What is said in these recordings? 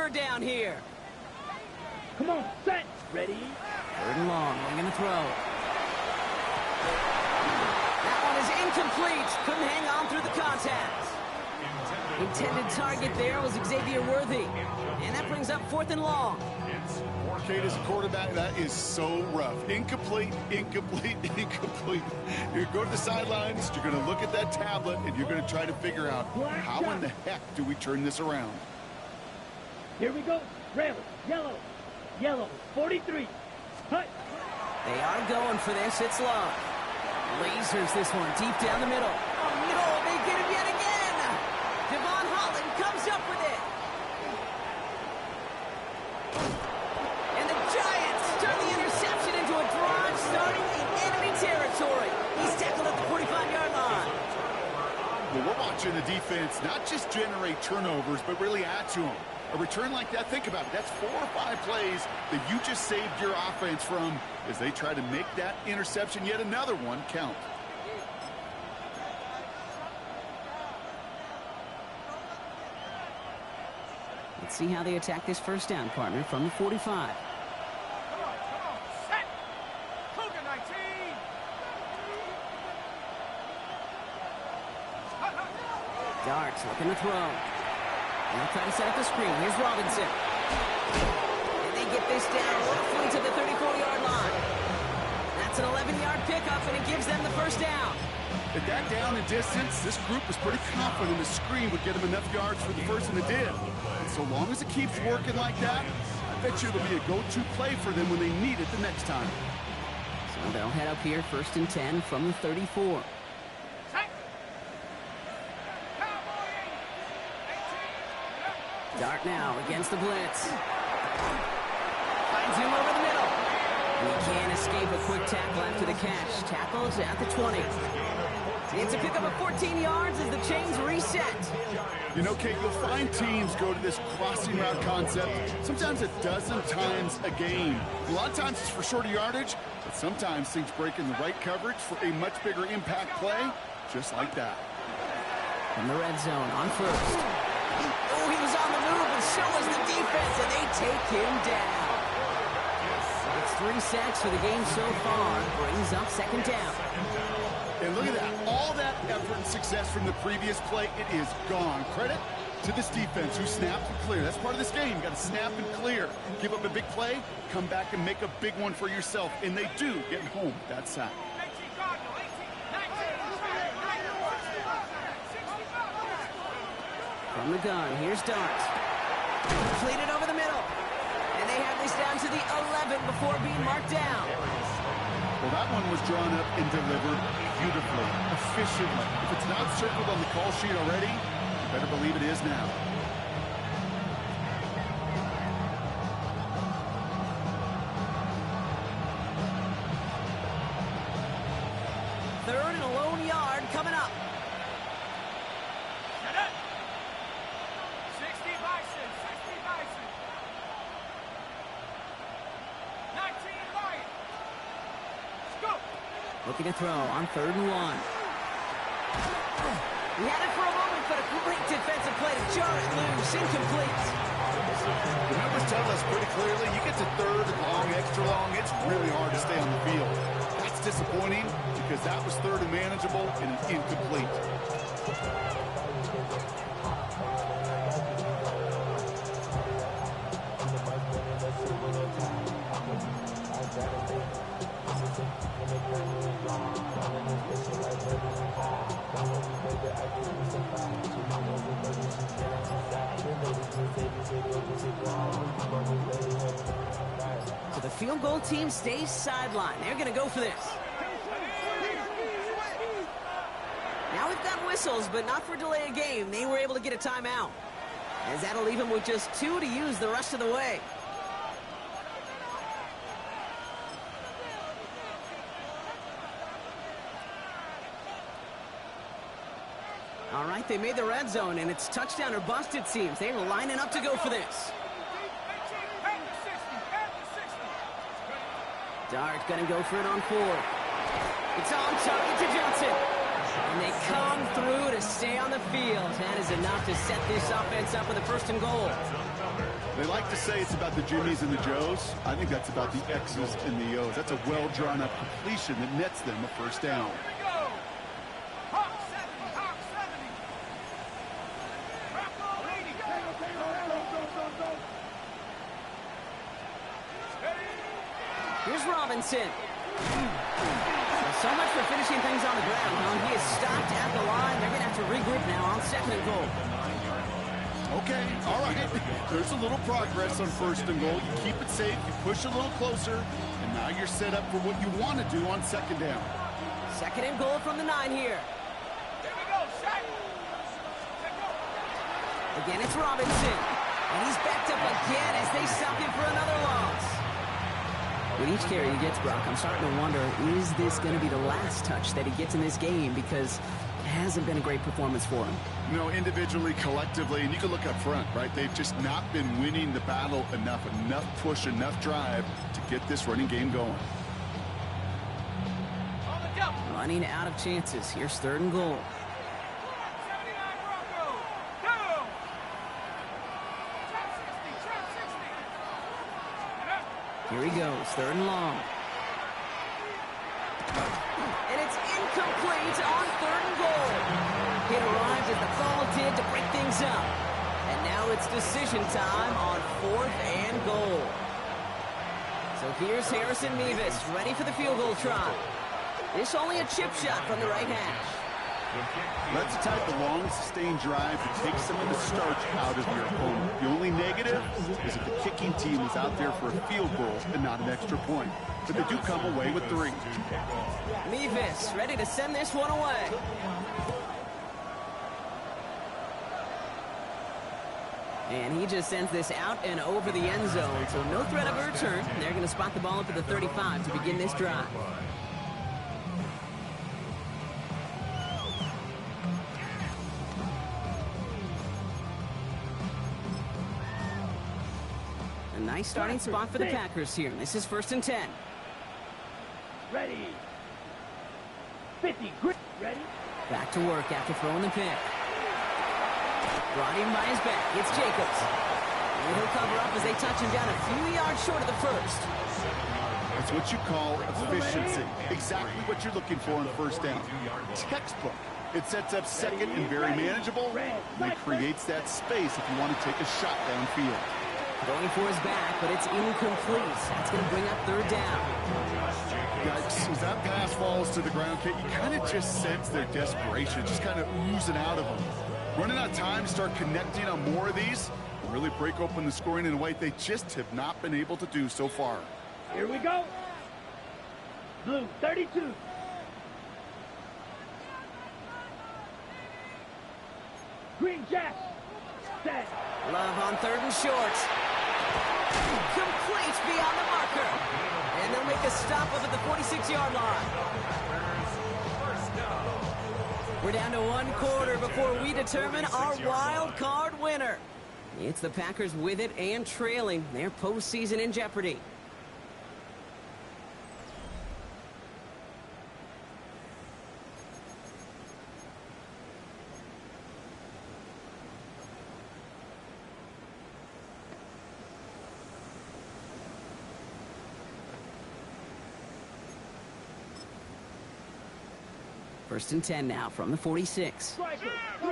third down here. Come on, set. Ready? Third and long. They're going to throw. That one is incomplete. Couldn't hang on through the contact. Intended target there was Xavier Worthy. And that brings up 4th and long. Kate, as a quarterback, that is so rough. Incomplete, incomplete, incomplete. You're going to go to the sidelines, you're going to look at that tablet, and you're going to try to figure out how in the heck do we turn this around. Here we go. Red, yellow, yellow, 43. Hut. They are going for this. It's Love. Lasers this one deep down the middle. Oh, no, they get him yet again. Devon Holland comes up with it. And the Giants turn the interception into a drive starting in enemy territory. He's tackled at the 45-yard line. Well, we're watching the defense not just generate turnovers, but really add to them. A return like that, think about it, that's 4 or 5 plays that you just saved your offense from as they try to make that interception, yet another one, count. Let's see how they attack this first down, partner, from the 45. Set. Cougar 19. Darts looking to throw. They'll try to set up the screen. Here's Robinson. And they get this down roughly to the 34-yard line. That's an 11-yard pickup, and it gives them the first down. At that down and distance, this group was pretty confident the screen would get them enough yards for the first, and it did. And so long as it keeps working like that, I bet you it'll be a go-to play for them when they need it the next time. So they'll head up here, 1st and 10 from the 34. Dart now against the blitz. Finds him over the middle. And he can't escape a quick tackle after the catch. Tackles at the 20. It's a pickup of 14 yards as the chains reset. You know, Kate, you'll find teams go to this crossing route concept sometimes a dozen times a game. A lot of times it's for shorter yardage, but sometimes things break in the right coverage for a much bigger impact play, just like that. From the red zone on first. Oh, he was on the move, and so was the defense, and they take him down. It's 3 sacks for the game so far. Brings up 2nd down. And look at that. All that effort and success from the previous play, it is gone. Credit to this defense who snapped and cleared. That's part of this game. You got to snap and clear. Give up a big play, come back and make a big one for yourself. And they do get home that sack. From the gun, here's Dart. Completed over the middle. And they have this down to the 11 before being marked down. Well, that one was drawn up and delivered beautifully, efficiently. If it's not circled on the call sheet already, you better believe it is now. Third and a lone yard coming up. 60 Bison, 60 Bison. 19 Lion. Let's go. Looking to throw on 3rd and 1. He had it for a moment, but a great defensive play to jar it loose. Incomplete. The numbers tell us pretty clearly, you get to 3rd and long, extra long, it's really hard to stay on the field. That's disappointing because that was 3rd and manageable and incomplete. So the field goal team stays sidelined. They're going to go for this. Now we've got whistles, but not for delay of game. They were able to get a timeout, as that'll leave them with just 2 to use the rest of the way. All right, they made the red zone, and it's touchdown or bust, it seems. They were lining up to go for this. Dart going to go for it on 4. It's on target to Johnson. And they come through to stay on the field. That is enough to set this offense up with a 1st and goal. They like to say it's about the Jimmies and the Joes. I think that's about the X's and the O's. That's a well-drawn-up completion that nets them a first down. Here we go. Hawk 70, Hawk 70. Rocco 80. Steady. Here's Robinson. So much for finishing things on the ground, huh? He is stopped at the line. They're going to have to regroup now on 2nd and goal. Okay, all right. There's a little progress on 1st and goal. You keep it safe, you push a little closer, and now you're set up for what you want to do on 2nd down. 2nd and goal from the 9 here. Here we go. Set. Set go. Again, it's Robinson. And he's backed up again as they stop him for another loss. With each carry he gets, Brock, I'm starting to wonder, is this going to be the last touch that he gets in this game? Because it hasn't been a great performance for him. No, individually, collectively, and you can look up front, right? They've just not been winning the battle enough push, enough drive to get this running game going. On the jump. Running out of chances. Here's 3rd and goal. 79 Bronco. Go. Trap 60. Trap 60. And up. Here he goes, 3rd and long. And it's incomplete on 3rd and goal. It arrived as the ball did to break things up. And now it's decision time on 4th and goal. So here's Harrison Mevis, ready for the field goal try. This only a chip shot from the right hash. That's the type of long, sustained drive that takes some of the starch out of your opponent. The only negative is if the kicking team is out there for a field goal and not an extra point. But they do come away with 3. Mevis ready to send this one away. And he just sends this out and over the end zone. So no threat of a return. They're going to spot the ball up at the 35 to begin this drive. A nice starting spot for the Packers here. This is 1st and 10. Ready. 50. Grip. Ready. Back to work after throwing the pick. Brought in by his back. It's Jacobs. And he'll cover up as they touch him down a few yards short of the 1st. That's what you call efficiency. Exactly what you're looking for on 1st down. Textbook. It sets up 2nd and very manageable, and it creates that space if you want to take a shot downfield. Going for his back, but it's incomplete. That's going to bring up 3rd down. Yikes, as that pass falls to the ground, Kate, you kind of just sense their desperation, just kind of oozing out of them. Running out of time to start connecting on more of these, and really break open the scoring in a way they just have not been able to do so far. Here we go. Blue 32. Green Jack. Set. Love on 3rd and short. Complete beyond the marker. And they'll make a stop up at the 46-yard line. We're down to 1 quarter before we determine our wild card winner. It's the Packers with it and trailing. Their postseason in jeopardy. First and 10 now from the 46. Striker. 3.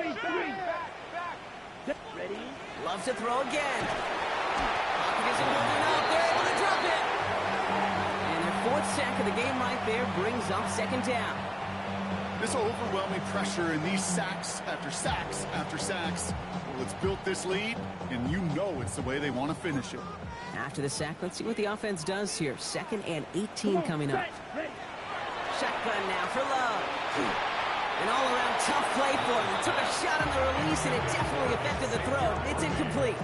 Ready. Loves to throw again. Pocket isn't moving up. They're able to drop it. And their 4th sack of the game right there brings up 2nd down. This overwhelming pressure and these sacks after sacks after sacks, well, it's built this lead, and you know it's the way they want to finish it. After the sack, let's see what the offense does here. 2nd and 18 coming up. Ready. Shotgun now for Love. An all-around tough play for him. He took a shot on the release, and it definitely affected the throw. It's incomplete.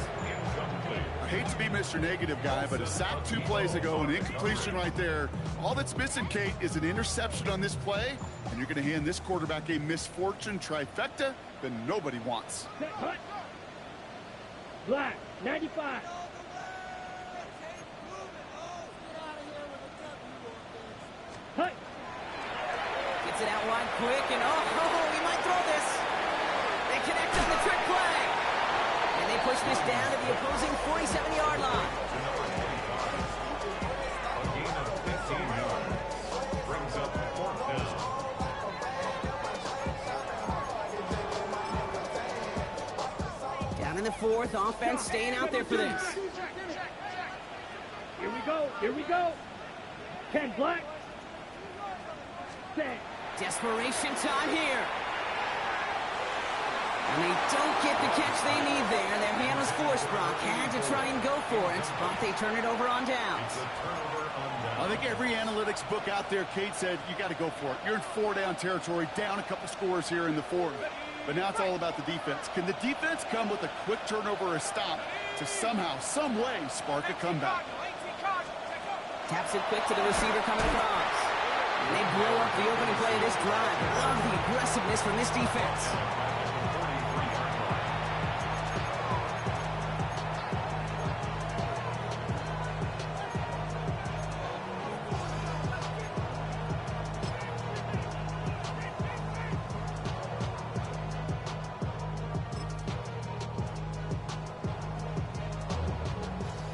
I hate to be Mr. Negative guy, but a sack 2 plays ago, an incompletion right there. All that's missing, Kate, is an interception on this play, and you're going to hand this quarterback a misfortune trifecta that nobody wants. Set. Hut. Black 95. Hut. Gets it out wide quick, and he might throw this. They connect on the trick play. And they push this down to the opposing 47-yard line. A gain of 15 yards. Brings up 4th down. Down in the 4th, offense staying out there for this. Here we go. Here we go. Ken Black. Set. Desperation time here. And they don't get the catch they need there. Their hand was forced, Brock. Had to try and go for it, but they turn it over on downs. I think every analytics book out there, Kate, said you got to go for it. You're in 4-down territory, down a couple scores here in the 4th. But now it's all about the defense. Can the defense come with a quick turnover or a stop to somehow, some way, spark a comeback? Taps it quick to the receiver coming across. And they blow up the opening play of this drive. Love the aggressiveness from this defense.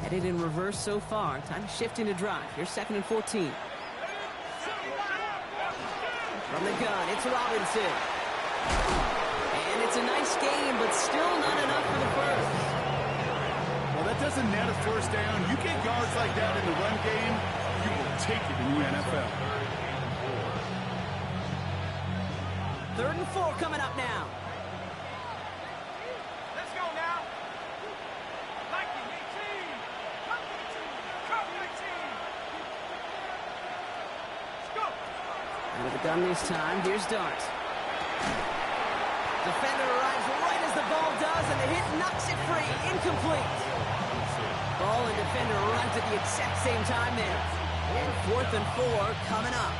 Headed in reverse so far. Time to shift into drive. Here's 2nd and 14. From the gun, it's Robinson. And it's a nice game, but still not enough for the first. Well, that doesn't net a first down. You get yards like that in the run game, you will take it in the NFL. 3rd and 4 coming up now. Let's go now. Like 18. Come 18. Let's go. And with the gun this time, here's Dart. Defender arrives right as the ball does, and the hit knocks it free. Incomplete. Ball and defender arrives at the exact same time there. And 4th and 4 coming up.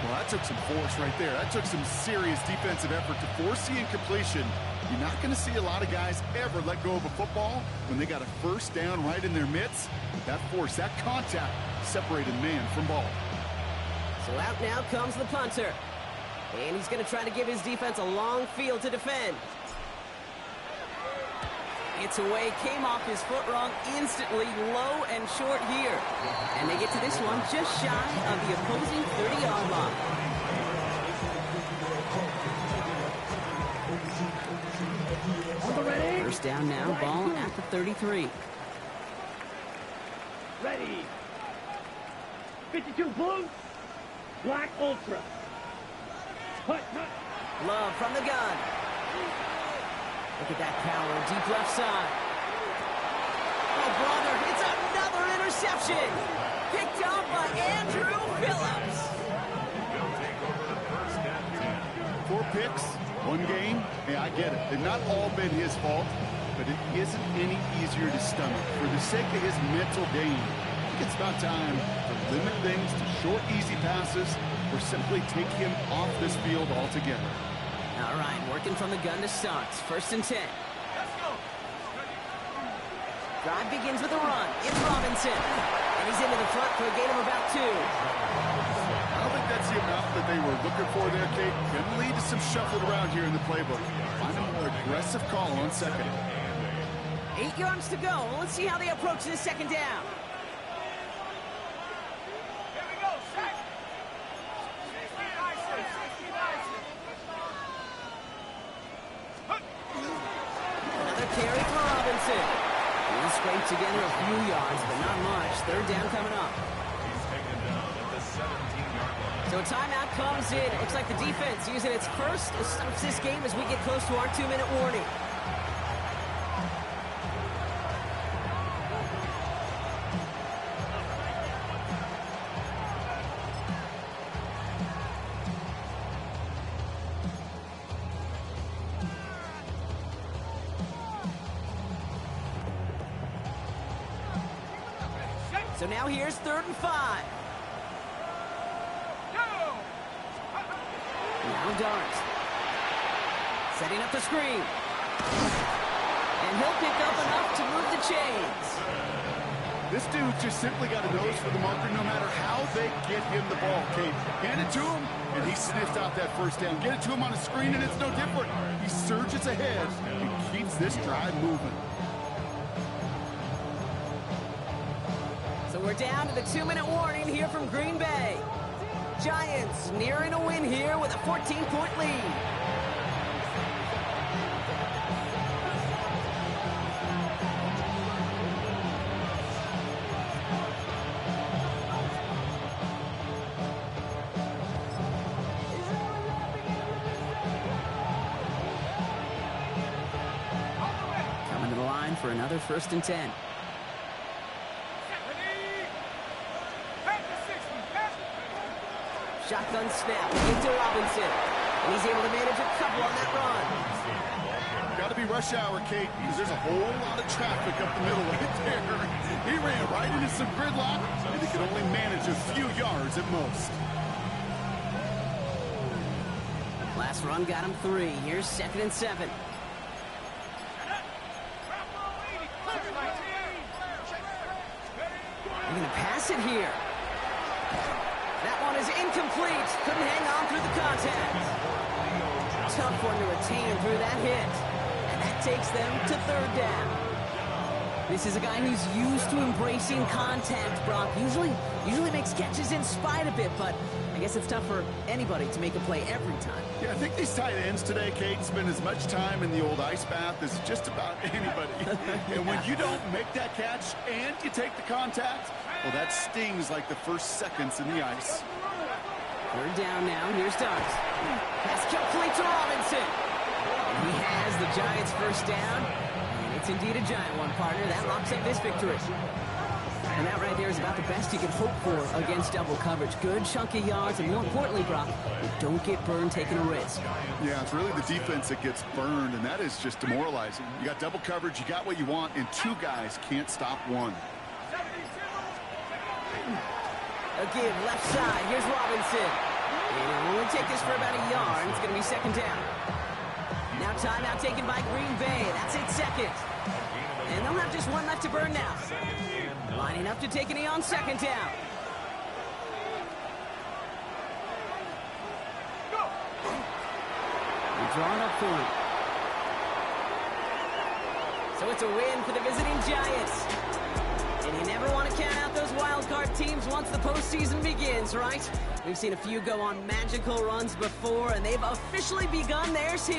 Well, that took some force right there. That took some serious defensive effort to force the incompletion. You're not going to see a lot of guys ever let go of a football when they got a first down right in their midst. That force, that contact, separated man from ball. So out now comes the punter. And he's going to try to give his defense a long field to defend. It's away, came off his foot wrong instantly, low and short here. And they get to this one just shy of the opposing 30-yard line. On the ready. First down now, ball at the 33. Ready. 52 blue. Black ultra. Hut, hut. Love from the gun. Look at that power, deep left side. Oh, brother, it's another interception. Picked up by Andrew Phillips. 4 picks, 1 game. Hey, I get it. They've not all been his fault, but it isn't any easier to stomach. For the sake of his mental game, I think it's about time to limit things to short, easy passes or simply take him off this field altogether. All right, working from the gun to start. 1st and 10. Let's go. Drive begins with a run. It's Robinson. And he's into the front for a gain of about 2. I don't think that's the amount that they were looking for there, Kate. Going to lead to some shuffled around here in the playbook. Find a more aggressive call on 2nd. 8 yards to go. Let's see how they approach this 2nd down. Here we go. Set. 60 nice. 60 nice. Another carry for Robinson. He'll scrape together a few yards, but not much. 3rd down coming up. He's taken down at the 17-yard line. So a timeout comes in. It looks like the defense using its first stops this game as we get close to our 2-minute warning. So now here's 3rd and 5. Now Dart. Setting up the screen. And he'll pick up enough to move the chains. This dude just simply got a nose for the marker no matter how they get him the ball, Kate. Hand it to him, And he sniffed out that first down. Get it to him on the screen, and it's no different. He surges ahead and keeps this drive moving. So we're down to the 2-minute warning here from Green Bay. Giants nearing a win here with a 14-point lead. Coming to the line for another 1st and 10. Shotgun snap into Robinson. And he's able to manage a couple on that run. Got to be rush hour, Kate, because there's a whole lot of traffic up the middle right there. He ran right into some gridlock, and he could only manage a few yards at most. Last run got him 3. Here's 2nd and 7. They're going to pass it here. That one is incomplete. Couldn't hang on through the contact. Tough one to retain through that hit. And that takes them to 3rd down. This is a guy who's used to embracing contact, Brock. Usually makes catches in spite of it, but I guess it's tough for anybody to make a play every time. Yeah, I think these tight ends today, Kate, spend as much time in the old ice bath as just about anybody. And when you don't make that catch and you take the contact, well, that stings like the first seconds in the ice. 3rd down now. Here's Darts. Pass complete to Robinson. And he has the Giants' 1st down. And it's indeed a giant one, partner. That locks up this victory. And that right there is about the best you can hope for against double coverage. Good chunky yards, and more importantly, Brock, don't get burned taking a risk. Yeah, it's really the defense that gets burned, and that is just demoralizing. You got double coverage, you got what you want, and 2 guys can't stop one. Again, left side. Here's Robinson. And it'll only take this for about a yard. It's going to be 2nd down. Now timeout taken by Green Bay. That's it, 2nd. And they'll have just 1 left to burn now. Lining up to take a knee on 2nd down. They're drawn up for it. So it's a win for the visiting Giants. And you never want to count out those wild card teams once the postseason begins, right? We've seen a few go on magical runs before, and they've officially begun theirs here.